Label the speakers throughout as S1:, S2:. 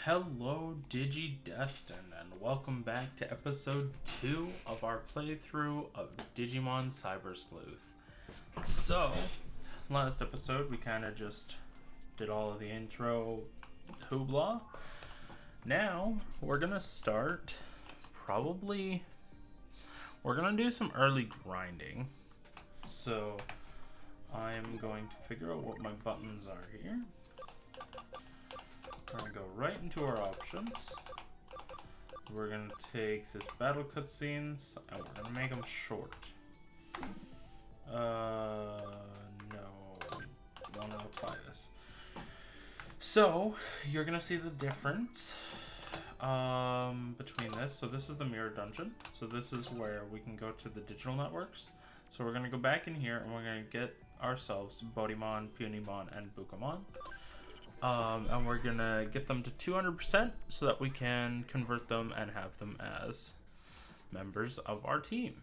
S1: Hello, Digidestined, and welcome back to episode 2 of our playthrough of Digimon Cyber Sleuth. So, last episode we kind of just did all of the intro hoopla. Now, we're gonna start, we're gonna do some early grinding. So, I'm going to figure out what my buttons are here. We're going to go right into our options. We're going to take this battle cutscenes and we're going to make them short. No, we want to apply this. So, you're going to see the difference between this. So this is the mirror dungeon. So this is where we can go to the digital networks. So we're going to go back in here and we're going to get ourselves Bodimon, Punimon, and Bukamon. And we're gonna get them to 200% so that we can convert them and have them as members of our team.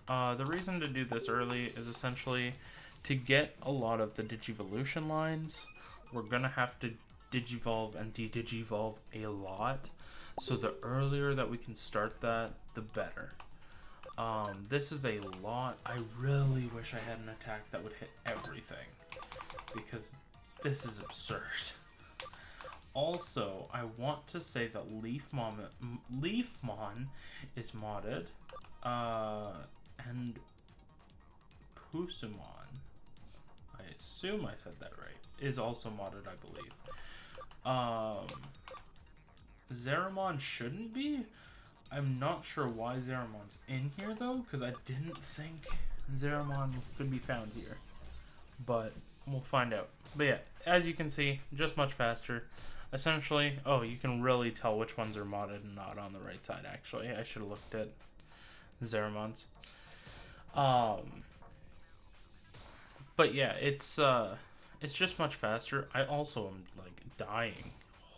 S1: The reason to do this early is essentially to get a lot of the Digivolution lines. We're gonna have to Digivolve and de-Digivolve a lot, so the earlier that we can start that, the better. This is a lot. I really wish I had an attack that would hit everything, because this is absurd. Also, I want to say that Leafmon is modded, and Pusumon, I assume I said that right, is also modded, I believe. Zeramon shouldn't be. I'm not sure why Zeramon's in here though, because I didn't think Zeramon could be found here, but we'll find out. But yeah, as you can see, just much faster. Essentially, oh, you can really tell which ones are modded and not on the right side, actually. I should have looked at Zeramon's. But yeah, it's just much faster. I also am, like, dying.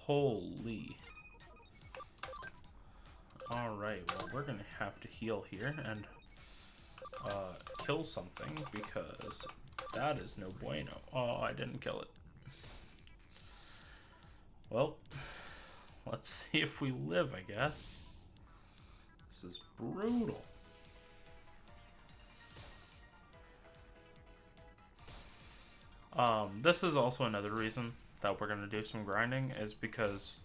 S1: Holy. Alright, well, we're gonna have to heal here and kill something, because that is no bueno. Oh, I didn't kill it. Well, let's see if we live, I guess. This is brutal. This is also another reason that we're going to do some grinding, is because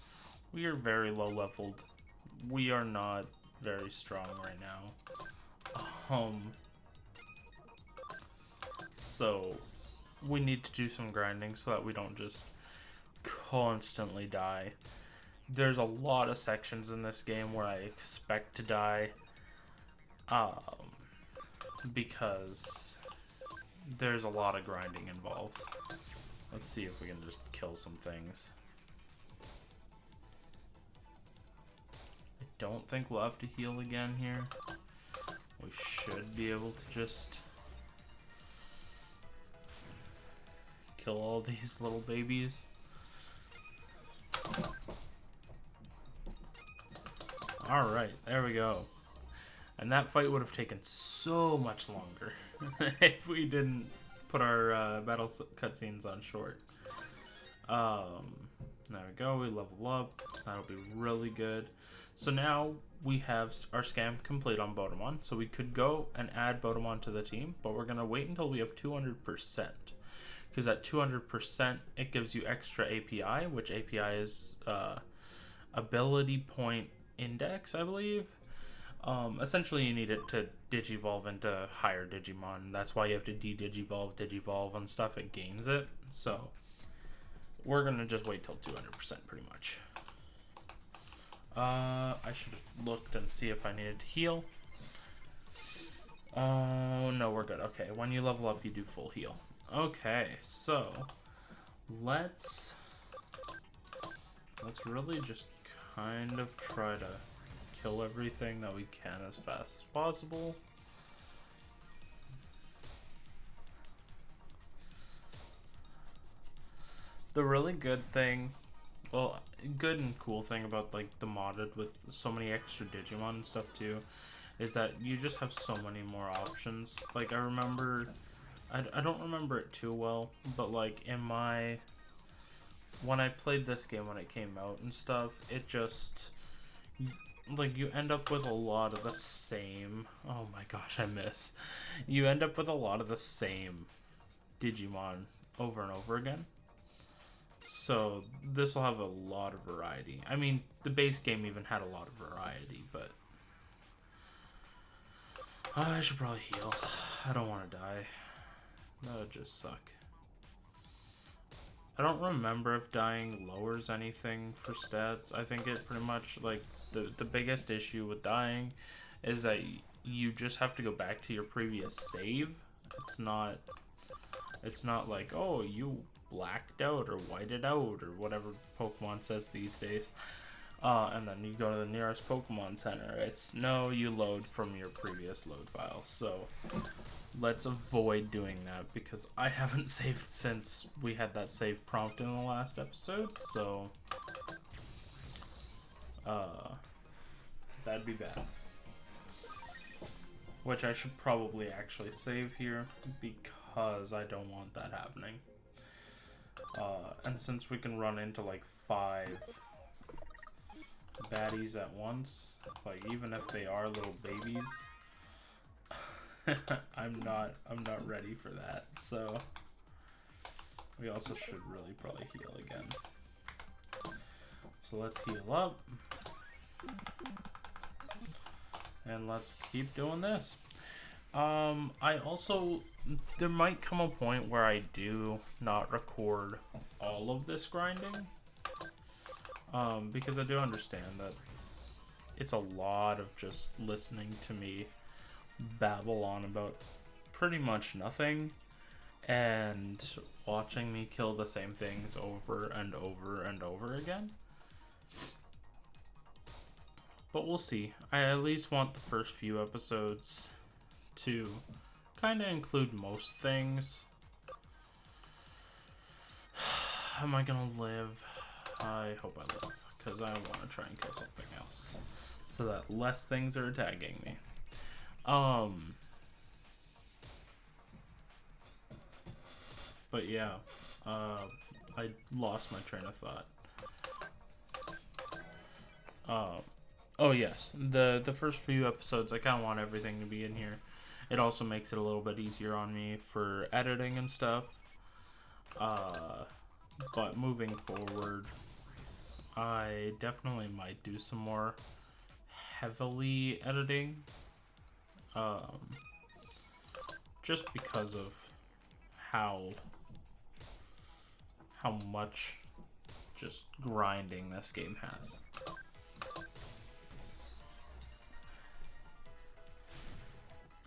S1: we are very low leveled. We are not very strong right now. So we need to do some grinding so that we don't just constantly die. There's a lot of sections in this game where I expect to die, because there's a lot of grinding involved. Let's see if we can just kill some things. I don't think we'll have to heal again here. We should be able to just kill all these little babies. Alright, there we go. And that fight would have taken so much longer if we didn't put our battle cutscenes on short. There we go, we level up. That'll be really good. So now we have our scam complete on Bodimon, so we could go and add Bodimon to the team, but we're going to wait until we have 200%. Because at 200%, it gives you extra API, which API is ability point index, I believe. Essentially, you need it to Digivolve into higher Digimon. That's why you have to de-Digivolve, Digivolve, and stuff. It gains it. So, we're going to just wait till 200% pretty much. I should have looked and see if I needed to heal. Oh, no, we're good. Okay, when you level up, you do full heal. Okay, so let's really just kind of try to kill everything that we can as fast as possible. The really good thing, well, good and cool thing about like the modded with so many extra Digimon and stuff too, is that you just have so many more options. Like I remember, I don't remember it too well, but like in my when I played this game when it came out and stuff, it just, like, you end up with a lot of the same, oh my gosh, I miss. You end up with a lot of the same Digimon over and over again. So this will have a lot of variety. I mean, the base game even had a lot of variety, but I should probably heal. I don't want to die. That would just suck. I don't remember if dying lowers anything for stats. I think it pretty much, like, the biggest issue with dying is that you just have to go back to your previous save. It's not like, oh, you blacked out or whited out or whatever Pokemon says these days. And then you go to the nearest Pokemon Center. It's, no, you load from your previous load file. So let's avoid doing that because I haven't saved since we had that save prompt in the last episode. So that'd be bad. Which I should probably actually save here because I don't want that happening. And since we can run into like 5 baddies at once, like even if they are little babies, I'm not ready for that. So we also should really probably heal again. So let's heal up. And let's keep doing this. I also, there might come a point where I do not record all of this grinding. Because I do understand that it's a lot of just listening to me babble on about pretty much nothing and watching me kill the same things over and over and over again. But we'll see. I at least want the first few episodes to kind of include most things. Am I gonna live? I hope I live, because I want to try and kill something else so that less things are attacking me. But yeah, I lost my train of thought. Oh yes, the first few episodes, I kind of want everything to be in here. It also makes it a little bit easier on me for editing and stuff. But moving forward, I definitely might do some more heavily editing. Just because of how much just grinding this game has.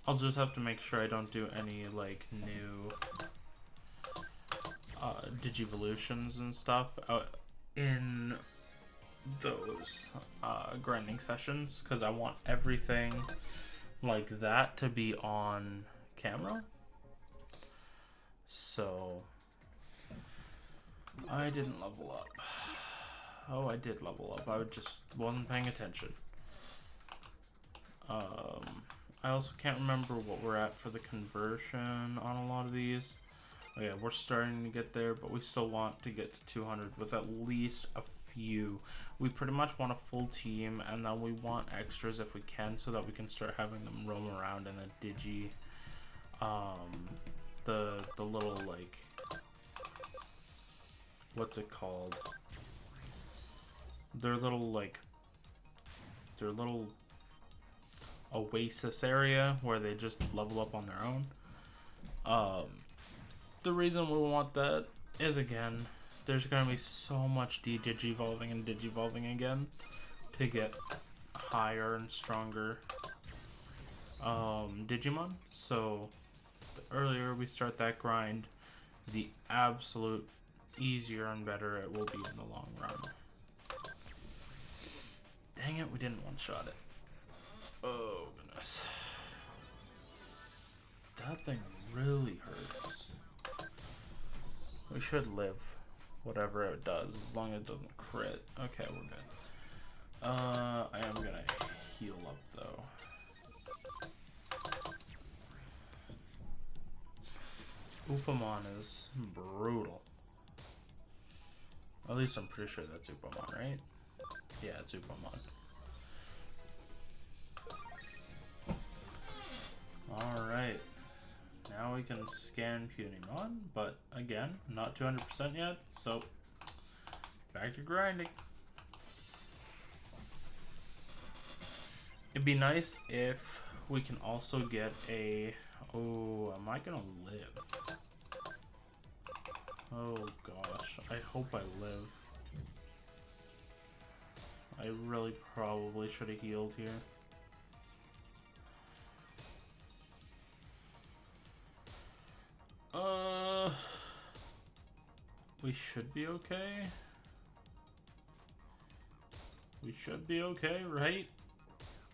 S1: I'll just have to make sure I don't do any like new Digivolutions and stuff in those grinding sessions, because I want everything like that to be on camera. So I didn't level up. Oh, I did level up. I just wasn't paying attention. I also can't remember what we're at for the conversion on a lot of these. Oh yeah, we're starting to get there, but we still want to get to 200 with at least a few. We pretty much want a full team, and then we want extras if we can, so that we can start having them roam around in a Digi. The little, like, what's it called? Their little oasis area where they just level up on their own. The reason we want that is, again, there's going to be so much Digivolving and Digivolving again to get higher and stronger Digimon. So the earlier we start that grind, the absolute easier and better it will be in the long run. Dang it, we didn't one-shot it. Oh, goodness. That thing really hurts. We should live, whatever it does, as long as it doesn't crit. Okay, we're good. I am gonna heal up, though. Upamon is brutal. At least I'm pretty sure that's Upamon, right? Yeah, it's Upamon. Alright. Now we can scan Punimon, but again, not 200% yet, so back to grinding. It'd be nice if we can also get a... Oh, am I gonna live? Oh gosh, I hope I live. I really probably should have healed here. We should be okay. We should be okay, right?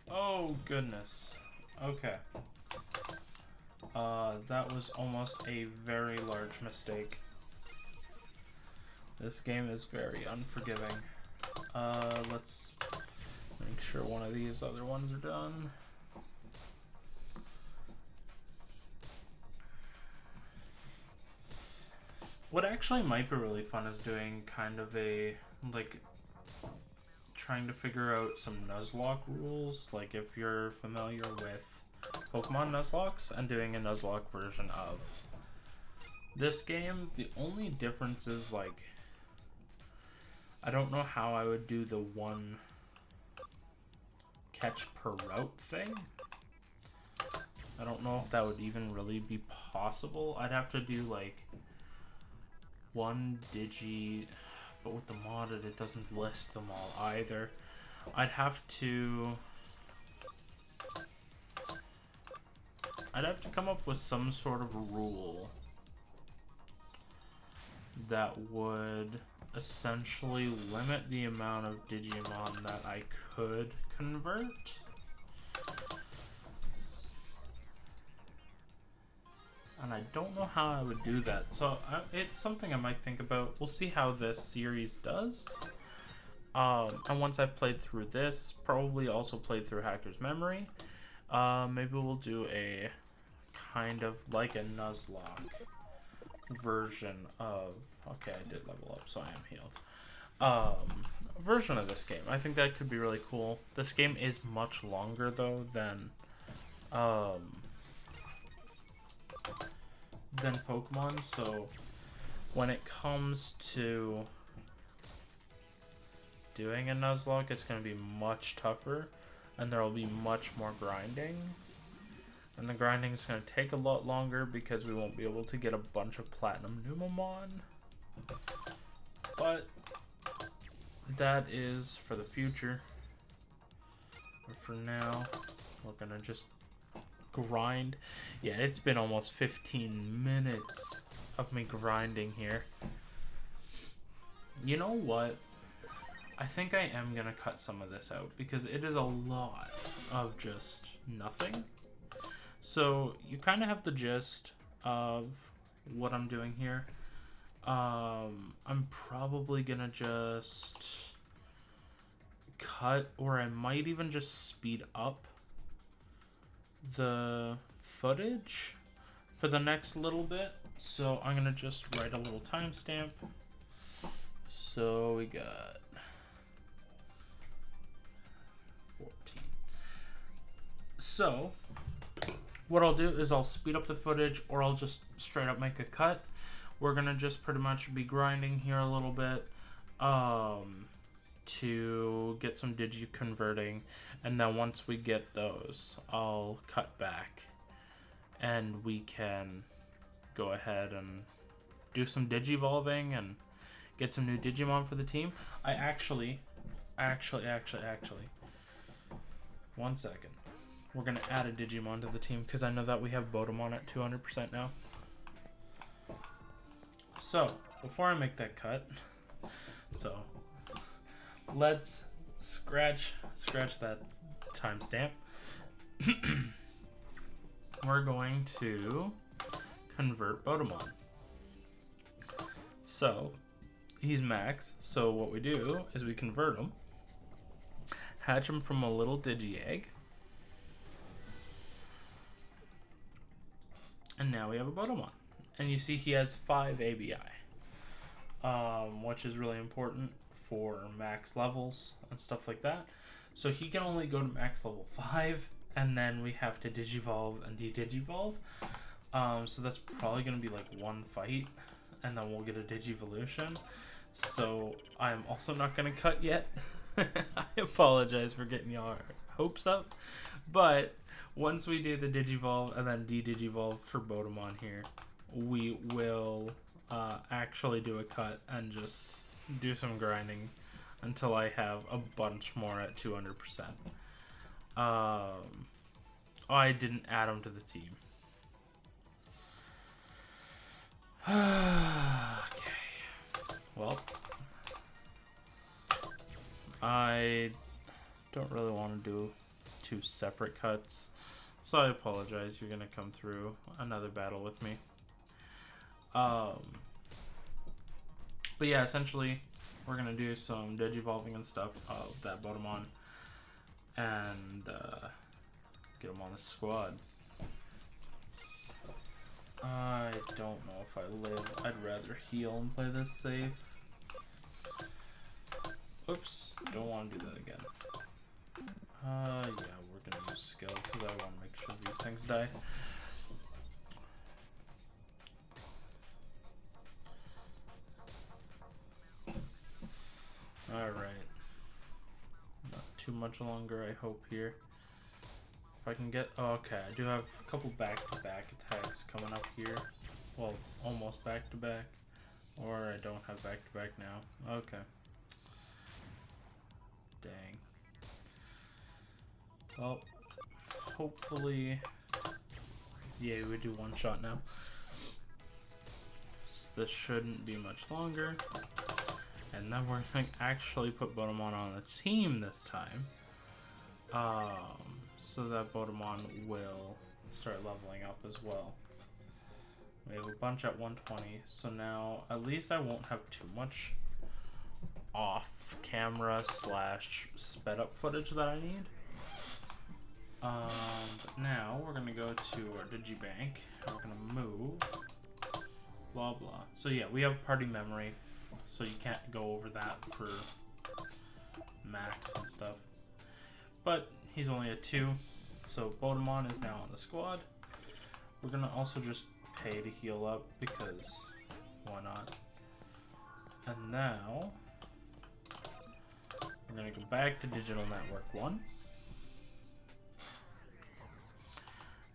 S1: Oh goodness. Okay. That was almost a very large mistake. This game is very unforgiving. Let's make sure one of these other ones are done. What actually might be really fun is doing kind of a, like, trying to figure out some Nuzlocke rules. Like, if you're familiar with Pokemon Nuzlocks, and doing a Nuzlocke version of this game. The only difference is, like, I don't know how I would do the one catch per route thing. I don't know if that would even really be possible. I'd have to do, like, one Digi, but with the modded it doesn't list them all either. I'd have to come up with some sort of rule that would essentially limit the amount of Digimon that I could convert. And I don't know how I would do that, so it's something I might think about. We'll see how this series does. And once I've played through this, probably also played through Hacker's Memory, maybe we'll do a kind of like a Nuzlocke version of... Okay, I did level up, so I am healed. Version of this game. I think that could be really cool. This game is much longer, though, than Pokemon, so when it comes to doing a Nuzlocke, it's going to be much tougher, and there will be much more grinding. And the grinding is going to take a lot longer because we won't be able to get a bunch of Platinum Numamon. But that is for the future. But for now, we're going to just grind. Yeah, it's been almost 15 minutes of me grinding here. You know what? I think I am going to cut some of this out because it is a lot of just nothing. So you kind of have the gist of what I'm doing here. I'm probably going to just cut, or I might even just speed up the footage for the next little bit. So I'm going to just write a little timestamp. So we got 14. So what I'll do is I'll speed up the footage, or I'll just straight up make a cut. We're going to just pretty much be grinding here a little bit to get some digi converting. And then once we get those, I'll cut back and we can go ahead and do some digivolving and get some new Digimon for the team. I actually, 1 second. We're going to add a Digimon to the team because I know that we have Bodemon at 200% now. So, before I make that cut, so let's scratch that timestamp. We're going to convert Bodemon. So, he's max, so what we do is we convert him, hatch him from a little Digi-Egg, and now we have a Bodemon. And you see he has 5 ABI. which is really important for max levels and stuff like that. So he can only go to max level 5, and then we have to digivolve and de-digivolve. So that's probably going to be like one fight, and then we'll get a digivolution. So I'm also not going to cut yet. I apologize for getting your hopes up, but once we do the digivolve and then de-digivolve for Bodemon here, we will actually do a cut and just do some grinding until I have a bunch more at 200%. Oh, I didn't add them to the team. Okay. Well, I don't really want to do 2 separate cuts, so I apologize. You're gonna come through another battle with me. But yeah, essentially, we're gonna do some digivolving and stuff of that Bodemon and get him on the squad. I don't know if I live. I'd rather heal and play this safe. Oops, don't want to do that again. Yeah, we're gonna use skill because I want to make sure these things die. Alright. Not too much longer, I hope, here. If I can get... Oh, okay, I do have a couple back-to-back attacks coming up here. Well, almost back-to-back. Or I don't have back-to-back now. Okay. Dang. Well, hopefully... Yeah, we do one shot now. So this shouldn't be much longer. And then we're going to actually put Bodemon on the team this time. So that Bodemon will start leveling up as well. We have a bunch at 120, so now at least I won't have too much off-camera / sped up footage that I need. But now we're going to go to our Digibank. We're going to move. Blah, blah. So yeah, we have party memory. So you can't go over that for max and stuff. But he's only at 2, so Bodemon is now on the squad. We're gonna also just pay to heal up because why not? And now we're gonna go back to Digital Network 1.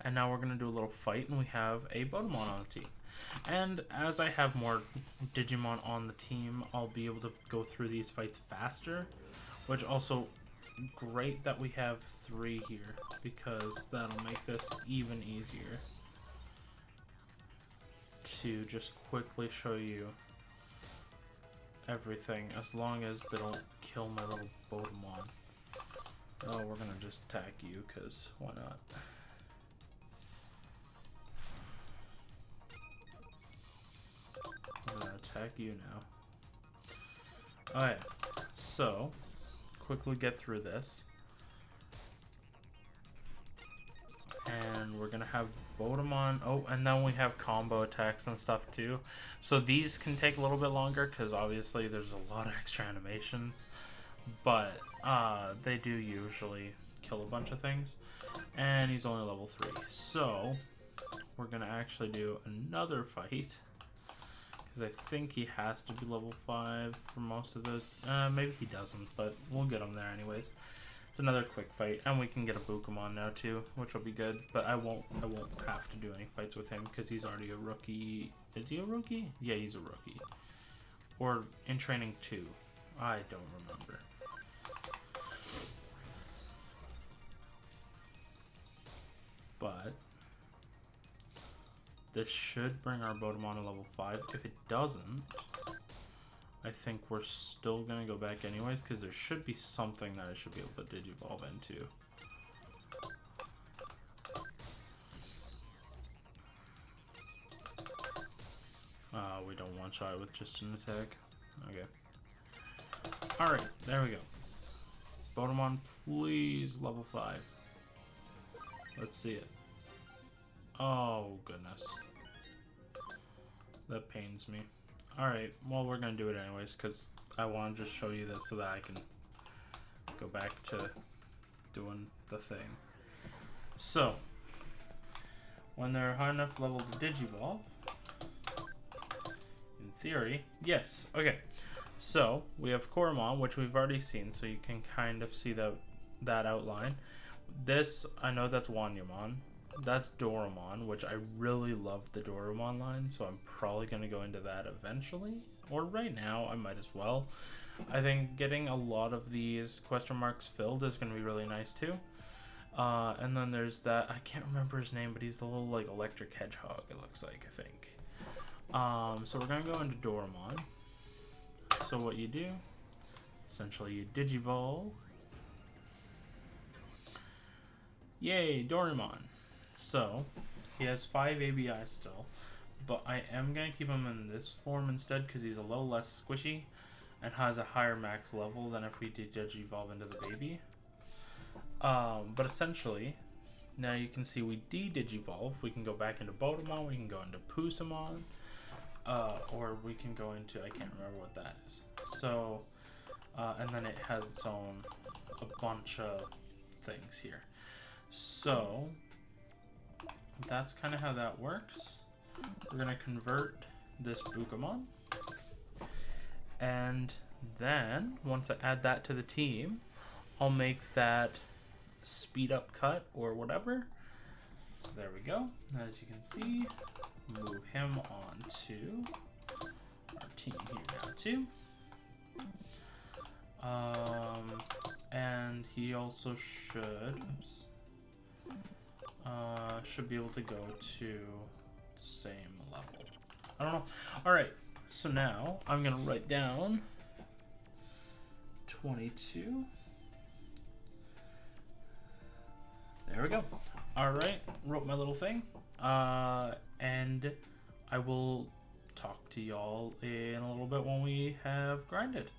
S1: And now we're gonna do a little fight, and we have a Bodemon on the team. And as I have more Digimon on the team, I'll be able to go through these fights faster, which also great that we have 3 here because that'll make this even easier to just quickly show you everything as long as they don't kill my little Bodemon. Oh, we're gonna just attack you because why not? I'm gonna attack you now. Alright, so quickly get through this. And we're gonna have Bodemon. Oh, and then we have combo attacks and stuff too. So these can take a little bit longer because obviously there's a lot of extra animations. But they do usually kill a bunch of things. And he's only level 3. So we're gonna actually do another fight. I think he has to be level 5 for most of those. Maybe he doesn't, but we'll get him there anyways. It's another quick fight, and we can get a Bukamon now too, which will be good. But I won't have to do any fights with him because he's already a rookie. Is he a rookie? Yeah, he's a rookie. Or in training 2. I don't remember. But this should bring our Bodemon to level 5. If it doesn't, I think we're still going to go back anyways, because there should be something that I should be able to digivolve into. We don't one-shot it with just an attack. Okay. Alright, there we go. Bodemon, please, level 5. Let's see it. Oh, goodness. That pains me. Alright, well, we're gonna do it anyways, because I want to just show you this so that I can go back to doing the thing. So, when they're high enough level to Digivolve, in theory, yes, okay. So, we have Koromon, which we've already seen, so you can kind of see that outline. This, I know that's Wanyamon. That's Doromon, which I really love the Doromon line, so I'm probably going to go into that eventually. Or right now, I might as well. I think getting a lot of these question marks filled is going to be really nice too. And then there's that, I can't remember his name, but he's the little like electric hedgehog, it looks like, I think. So we're going to go into Doromon. So what you do, essentially you Digivolve. Yay, Doromon. So, he has 5 ABI still, but I am going to keep him in this form instead because he's a little less squishy and has a higher max level than if we did Digivolve into the baby. But essentially, now you can see we de-Digivolve. We can go back into Botamon, we can go into Pusamon, or we can go into, I can't remember what that is. So, and then it has its own, a bunch of things here. So, that's kind of how that works. We're going to convert this Bukamon. And then, once I add that to the team, I'll make that speed up cut or whatever. So there we go. As you can see, move him on to our team here now too. And he also should be able to go to the same level. I don't know. Alright, so now I'm going to write down 22. There we go. Alright, wrote my little thing. And I will talk to y'all in a little bit when we have grinded.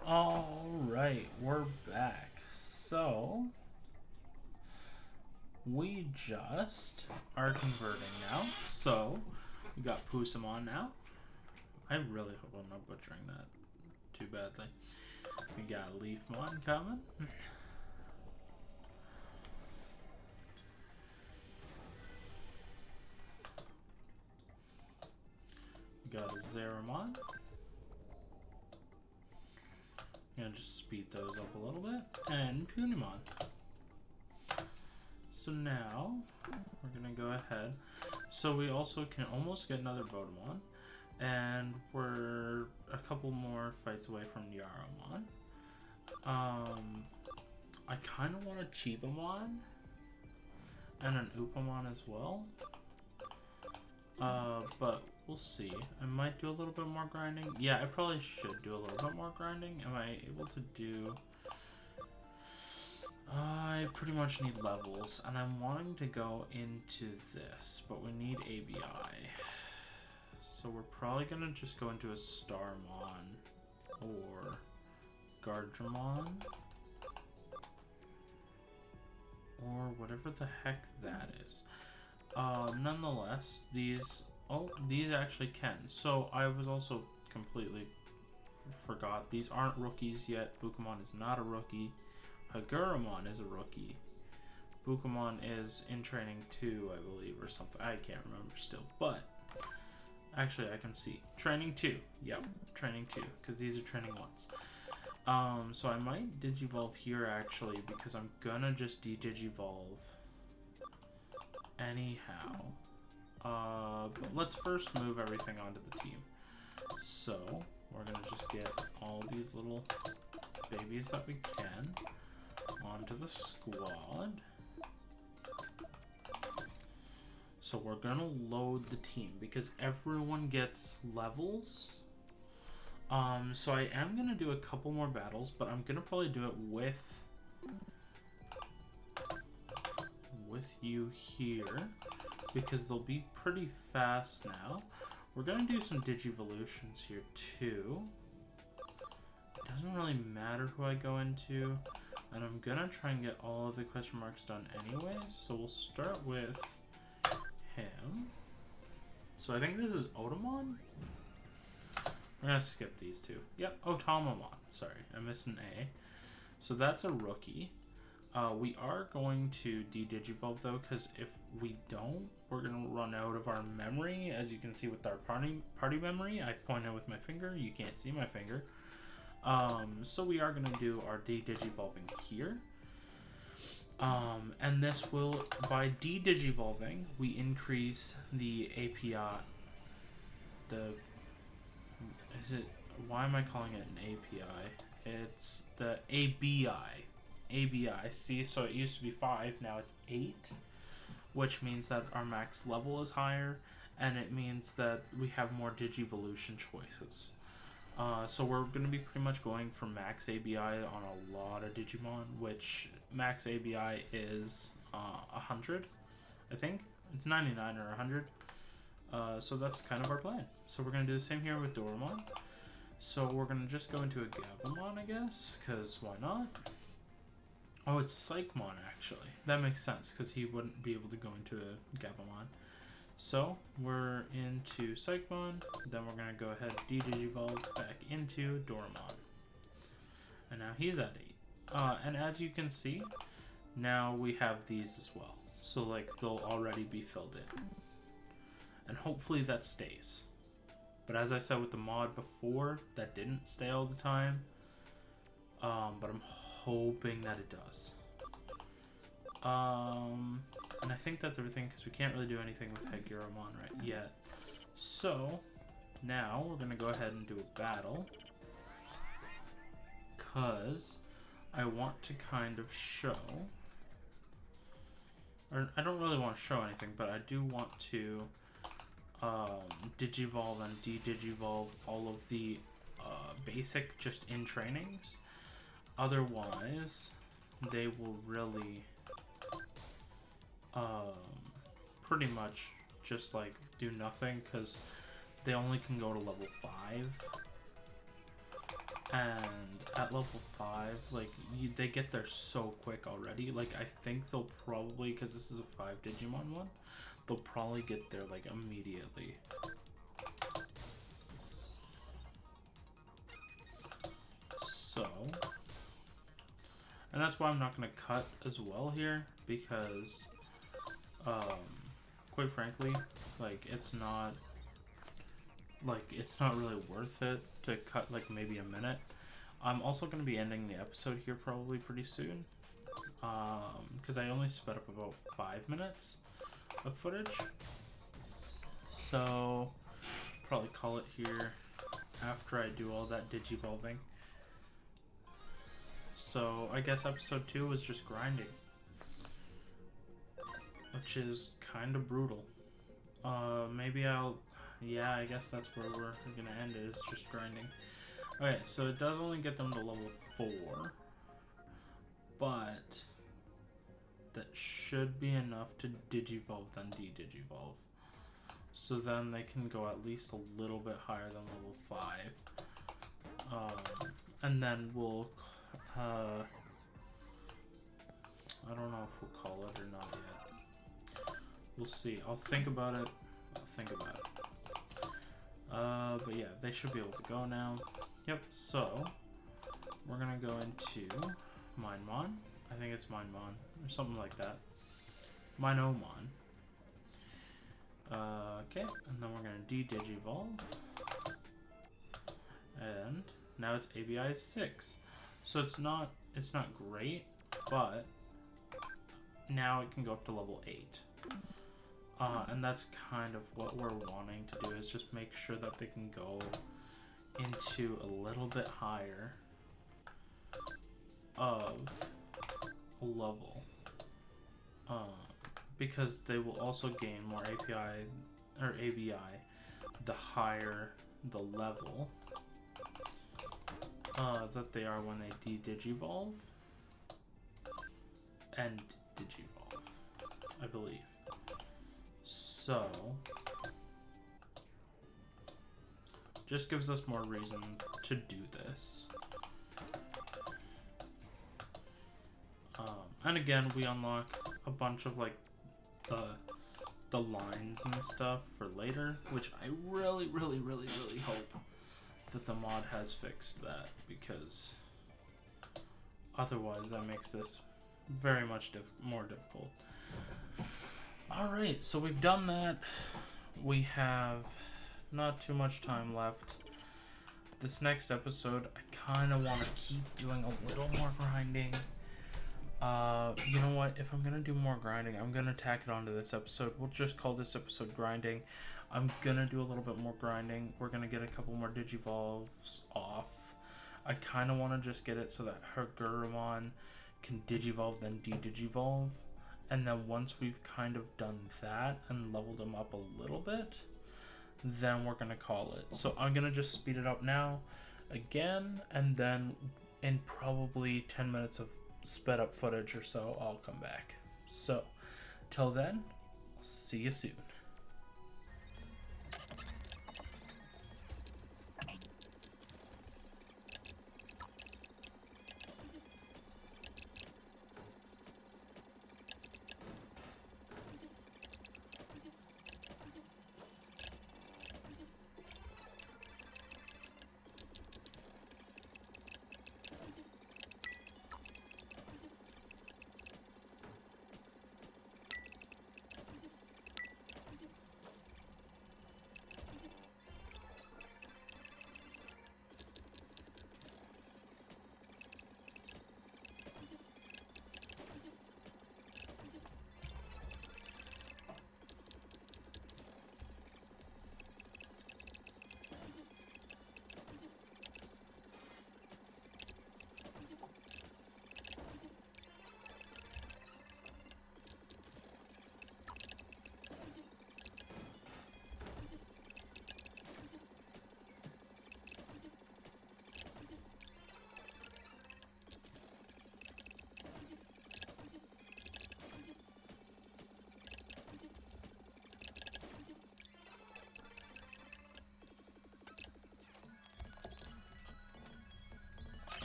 S1: Alright, we're back. So, we just are converting now. So, we got Pusamon now. I really hope I'm not butchering that too badly. We got Leafmon coming. We got a Zeramon. Gonna just speed those up a little bit. And Punimon. So now, we're gonna go ahead. So we also can almost get another Botamon. And we're a couple more fights away from Yaromon. I kind of want a Chibamon. And an Upamon as well. But we'll see. I might do a little bit more grinding. Yeah, I probably should do a little bit more grinding. Am I able to do... I pretty much need levels, and I'm wanting to go into this, but we need ABI. So we're probably going to just go into a Starmon or Gardramon. Or whatever the heck that is. Nonetheless, these actually can. So I was also completely forgot. These aren't rookies yet. Bukamon is not a rookie. Haguramon is a rookie. Bukamon is in training 2, I believe, or something. I can't remember still. But Actually, I can see. Training 2. Yep, training 2, because these are training 1s. So I might Digivolve here, actually, because I'm gonna just de-Digivolve anyhow. But let's first move everything onto the team. So, we're gonna just get all these little babies that we can onto the squad. So we're gonna load the team because everyone gets levels. So I am gonna do a couple more battles, but I'm gonna probably do it with you here because they'll be pretty fast now. We're gonna do some Digivolutions here too. It doesn't really matter who I go into, and I'm gonna try and get all of the question marks done anyways. So we'll start with him. So I think this is Otamon. We're gonna skip these two. Yep, Otamamon. Sorry, I missed an A. So that's a rookie. We are going to de-Digivolve though, because if we don't, we're gonna run out of our memory. As you can see with our party memory, I pointed with my finger. You can't see my finger. So we are gonna do our de-Digivolving here. And this will, by de-Digivolving, we increase the API. Why am I calling it an API? It's the ABI. ABI, see, so it used to be 5, now it's 8, which means that our max level is higher, and it means that we have more Digivolution choices. So we're going to be pretty much going for max ABI on a lot of Digimon, which max ABI is 100, I think. It's 99 or 100. So that's kind of our plan. So we're going to do the same here with Doraemon. So we're going to just go into a Gabumon, I guess, because why not? Oh, it's Psychmon, actually. That makes sense, because he wouldn't be able to go into a Gabumon. So, we're into Psychmon, then we're going to go ahead and de-Digivolve back into Doraemon. And now he's at 8. And as you can see, now we have these as well. So, like, they'll already be filled in. And hopefully that stays. But as I said with the mod before, that didn't stay all the time. But I'm hoping that it does. And I think that's everything because we can't really do anything with Hagurumon right yet. So now we're going to go ahead and do a battle. Because I want to kind of show... Or I don't really want to show anything, but I do want to Digivolve and de-Digivolve all of the basic just in trainings. Otherwise, they will really pretty much just like do nothing because they only can go to level 5. And at level 5, like they get there so quick already. Like I think they'll probably, because this is a 5 Digimon one, they'll probably get there like immediately. So, and that's why I'm not going to cut as well here, because quite frankly, like it's not really worth it to cut like maybe a minute. I'm also going to be ending the episode here probably pretty soon, because I only sped up about 5 minutes of footage, so probably call it here after I do all that Digivolving. So I guess episode 2 was just grinding, which is kind of brutal. Maybe yeah, I guess that's where we're gonna end it, is just grinding. Okay, so it does only get them to level 4, but that should be enough to Digivolve then de-Digivolve. So then they can go at least a little bit higher than level 5. And then we'll, I don't know if we'll call it or not yet. We'll see. I'll think about it. But yeah, they should be able to go now. Yep, so we're gonna go into Minemon. I think it's Minemon or something like that. Minomon. Okay, and then we're gonna de-digivolve. And now it's ABI 6. So it's not great, but now it can go up to level 8. And that's kind of what we're wanting to do, is just make sure that they can go into a little bit higher of a level. Because they will also gain more API or ABI the higher the level that they are when they de-digivolve and digivolve, I believe. So just gives us more reason to do this. And again, we unlock a bunch of like the lines and stuff for later, which I really hope that the mod has fixed that, because otherwise that makes this very much more difficult. Alright, so we've done that. We have not too much time left. This next episode, I kind of want to keep doing a little more grinding. You know what? If I'm going to do more grinding, I'm going to tack it onto this episode. We'll just call this episode grinding. I'm going to do a little bit more grinding. We're going to get a couple more digivolves off. I kind of want to just get it so that Hagurumon can digivolve, then de-digivolve. And then once we've kind of done that and leveled him up a little bit, then we're going to call it. So I'm going to just speed it up now again, and then in probably 10 minutes of sped up footage or so, I'll come back. So till then, I'll see you soon.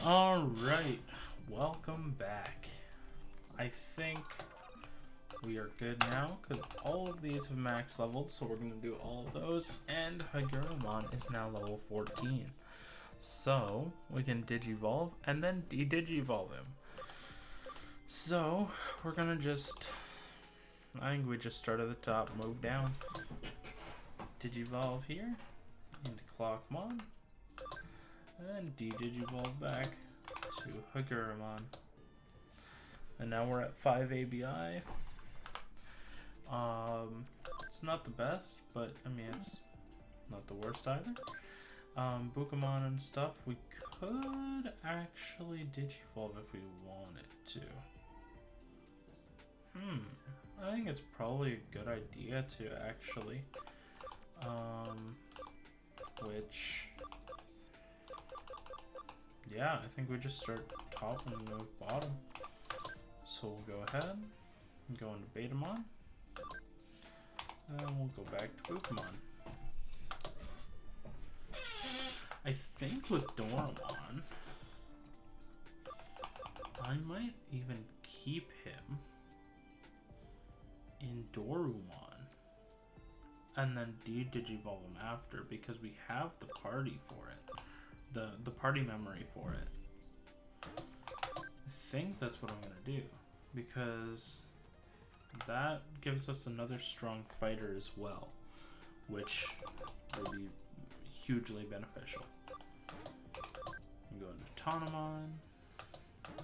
S1: Alright, welcome back. I think we are good now, because all of these have max leveled, so we're going to do all of those, and Hagurumon is now level 14. So, we can digivolve, and then de-digivolve him. So, we're going to just, I think we just start at the top, move down. Digivolve here, into Clockmon. And de-digivolve back to Hagurumon. And now we're at 5 ABI. It's not the best, but I mean, it's not the worst either. Bukamon and stuff, we could actually digivolve if we wanted to. I think it's probably a good idea to actually. Which... yeah, I think we just start top and move bottom. So we'll go ahead and go into Betamon. And we'll go back to Bukamon. I think with Doramon, I might even keep him in Dorumon. And then de-digivolve him after, because we have the party for it. The party memory for it. I think that's what I'm gonna do, because that gives us another strong fighter as well, which will be hugely beneficial. We go into Tonemon,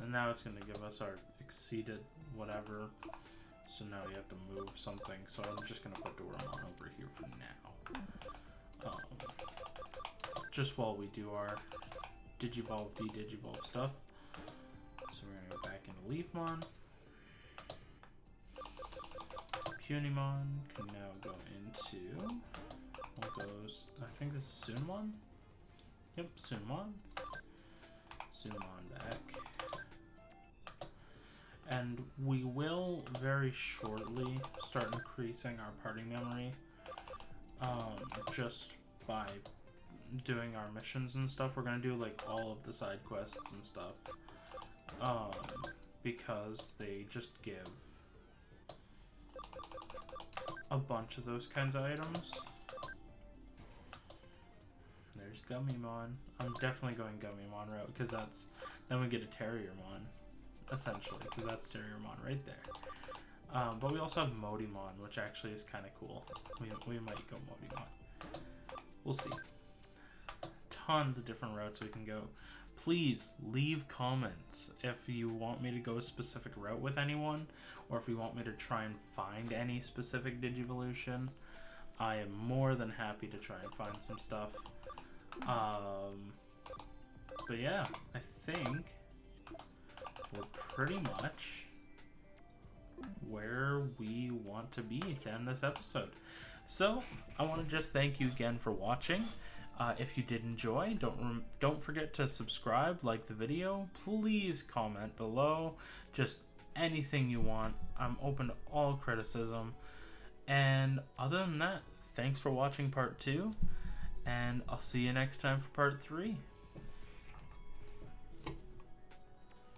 S1: and now it's going to give us our exceeded whatever. So now we have to move something. So I'm just going to put Doraemon over here for now. Just while we do our Digivolve, De-Digivolve stuff. So we're going to go back into Leafmon. Punimon can now go into, I think this is Sunmon? Yep, Sunmon. Sunmon back. And we will very shortly start increasing our party memory just by doing our missions and stuff. We're going to do like all of the side quests and stuff because they just give a bunch of those kinds of items. There's Gummymon. I'm definitely going Gummymon route because then we get a Terriermon essentially, because that's Terriermon right there. But we also have Modimon, which actually is kind of cool. We might go Modimon. We'll see. Tons of different routes we can go. Please leave comments if you want me to go a specific route with anyone, or if you want me to try and find any specific Digivolution. I am more than happy to try and find some stuff. But yeah, I think we're pretty much where we want to be to end this episode. So I want to just thank you again for watching. If you did enjoy, don't forget to subscribe, like the video. Please comment below, just anything you want. I'm open to all criticism. And other than that, thanks for watching part 2, and I'll see you next time for part 3.